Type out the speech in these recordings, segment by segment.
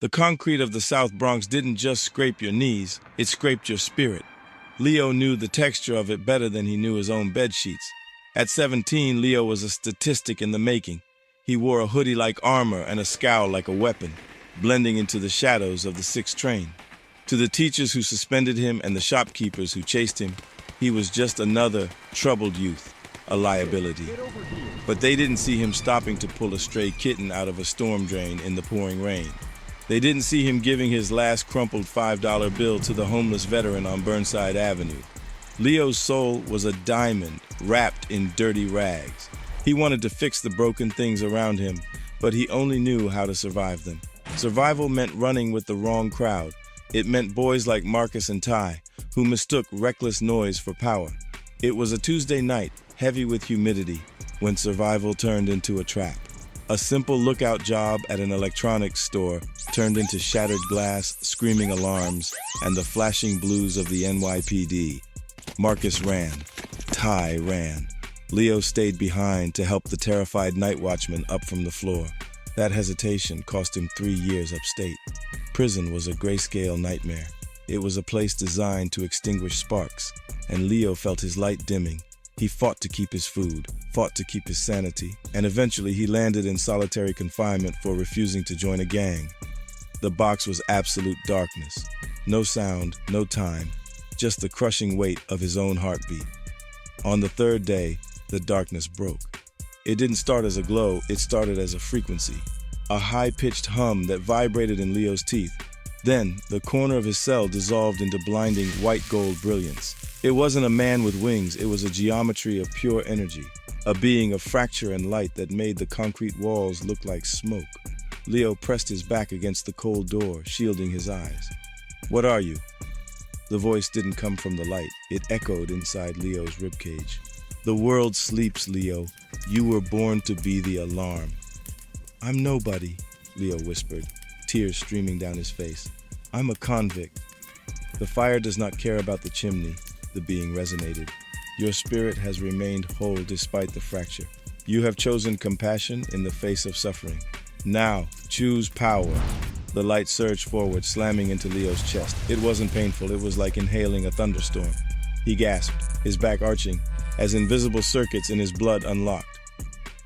The concrete of the South Bronx didn't just scrape your knees, it scraped your spirit. Leo knew the texture of it better than he knew his own bed sheets. At 17, Leo was a statistic in the making. He wore a hoodie like armor and a scowl like a weapon, blending into the shadows of the 6th train. To the teachers who suspended him and the shopkeepers who chased him, he was just another troubled youth, a liability. But they didn't see him stopping to pull a stray kitten out of a storm drain in the pouring rain. They didn't see him giving his last crumpled $5 bill to the homeless veteran on Burnside Avenue. Leo's soul was a diamond wrapped in dirty rags. He wanted to fix the broken things around him, but he only knew how to survive them. Survival meant running with the wrong crowd. It meant boys like Marcus and Ty, who mistook reckless noise for power. It was a Tuesday night, heavy with humidity, when survival turned into a trap. A simple lookout job at an electronics store turned into shattered glass, screaming alarms, and the flashing blues of the NYPD. Marcus ran. Ty ran. Leo stayed behind to help the terrified night watchman up from the floor. That hesitation cost him 3 years upstate. Prison was a grayscale nightmare. It was a place designed to extinguish sparks, and Leo felt his light dimming. He fought to keep his food, fought to keep his sanity, and eventually he landed in solitary confinement for refusing to join a gang. The box was absolute darkness. No sound, no time, just the crushing weight of his own heartbeat. On the 3rd day, the darkness broke. It didn't start as a glow, it started as a frequency, a high-pitched hum that vibrated in Leo's teeth. Then, the corner of his cell dissolved into blinding white gold brilliance. It wasn't a man with wings, it was a geometry of pure energy, a being of fracture and light that made the concrete walls look like smoke. Leo pressed his back against the cold door, shielding his eyes. "What are you?" The voice didn't come from the light, it echoed inside Leo's ribcage. "The world sleeps, Leo. You were born to be the alarm." "I'm nobody," Leo whispered, tears streaming down his face. "I'm a convict." "The fire does not care about the chimney," the being resonated. "Your spirit has remained whole despite the fracture. You have chosen compassion in the face of suffering. Now, choose power." The light surged forward, slamming into Leo's chest. It wasn't painful, it was like inhaling a thunderstorm. He gasped, his back arching, as invisible circuits in his blood unlocked.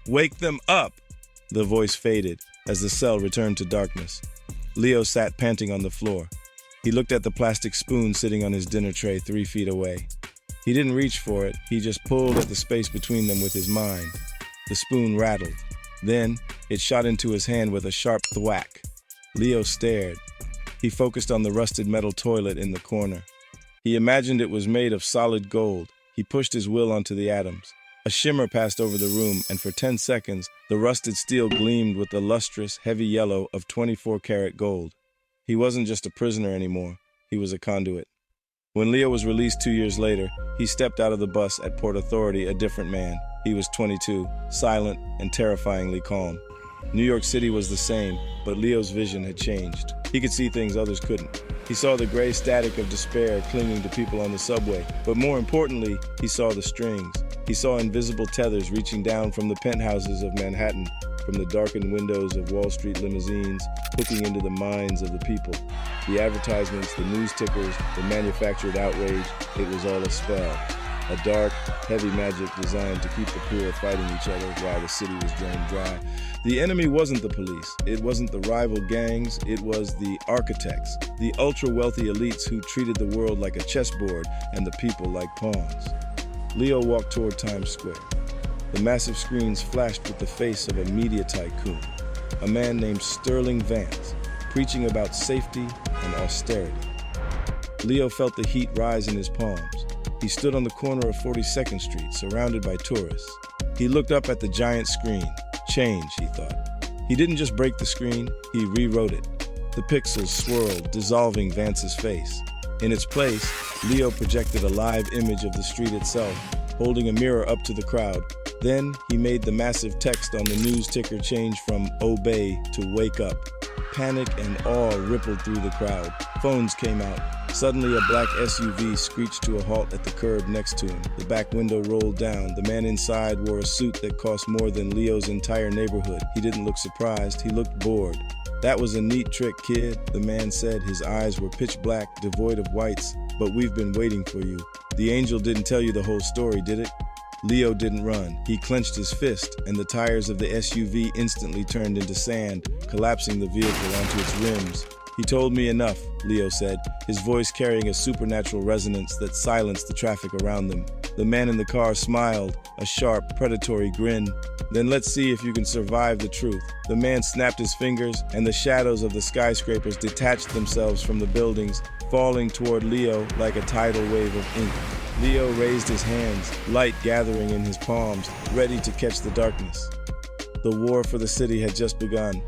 "Wake them up!" The voice faded as the cell returned to darkness. Leo sat panting on the floor. He looked at the plastic spoon sitting on his dinner tray 3 feet away. He didn't reach for it, he just pulled at the space between them with his mind. The spoon rattled. Then, it shot into his hand with a sharp thwack. Leo stared. He focused on the rusted metal toilet in the corner. He imagined it was made of solid gold. He pushed his will onto the atoms. A shimmer passed over the room, and for 10 seconds, the rusted steel gleamed with the lustrous, heavy yellow of 24-karat gold. He wasn't just a prisoner anymore. He was a conduit. When Leo was released 2 years later, he stepped out of the bus at Port Authority a different man. He was 22, silent and terrifyingly calm. New York City was the same, but Leo's vision had changed. He could see things others couldn't. He saw the gray static of despair clinging to people on the subway, but more importantly, he saw the strings. He saw invisible tethers reaching down from the penthouses of Manhattan, from the darkened windows of Wall Street limousines, hooking into the minds of the people. The advertisements, the news tickers, the manufactured outrage, it was all a spell. A dark, heavy magic designed to keep the poor fighting each other while the city was drained dry. The enemy wasn't the police, it wasn't the rival gangs, it was the architects, the ultra-wealthy elites who treated the world like a chessboard and the people like pawns. Leo walked toward Times Square. The massive screens flashed with the face of a media tycoon, a man named Sterling Vance, preaching about safety and austerity. Leo felt the heat rise in his palms. He stood on the corner of 42nd Street, surrounded by tourists. He looked up at the giant screen. Change, he thought. He didn't just break the screen, he rewrote it. The pixels swirled, dissolving Vance's face. In its place, Leo projected a live image of the street itself, holding a mirror up to the crowd. Then, he made the massive text on the news ticker change from "Obey" to "Wake Up." Panic and awe rippled through the crowd. Phones came out. Suddenly, a black SUV screeched to a halt at the curb next to him. The back window rolled down. The man inside wore a suit that cost more than Leo's entire neighborhood. He didn't look surprised. He looked bored. "That was a neat trick, kid," the man said. His eyes were pitch black, devoid of whites. "But we've been waiting for you. The angel didn't tell you the whole story, did it?" Leo didn't run. He clenched his fist, and the tires of the SUV instantly turned into sand, collapsing the vehicle onto its rims. "He told me enough," Leo said, his voice carrying a supernatural resonance that silenced the traffic around them. The man in the car smiled, a sharp, predatory grin. "Then let's see if you can survive the truth." The man snapped his fingers, and the shadows of the skyscrapers detached themselves from the buildings, falling toward Leo like a tidal wave of ink. Leo raised his hands, light gathering in his palms, ready to catch the darkness. The war for the city had just begun.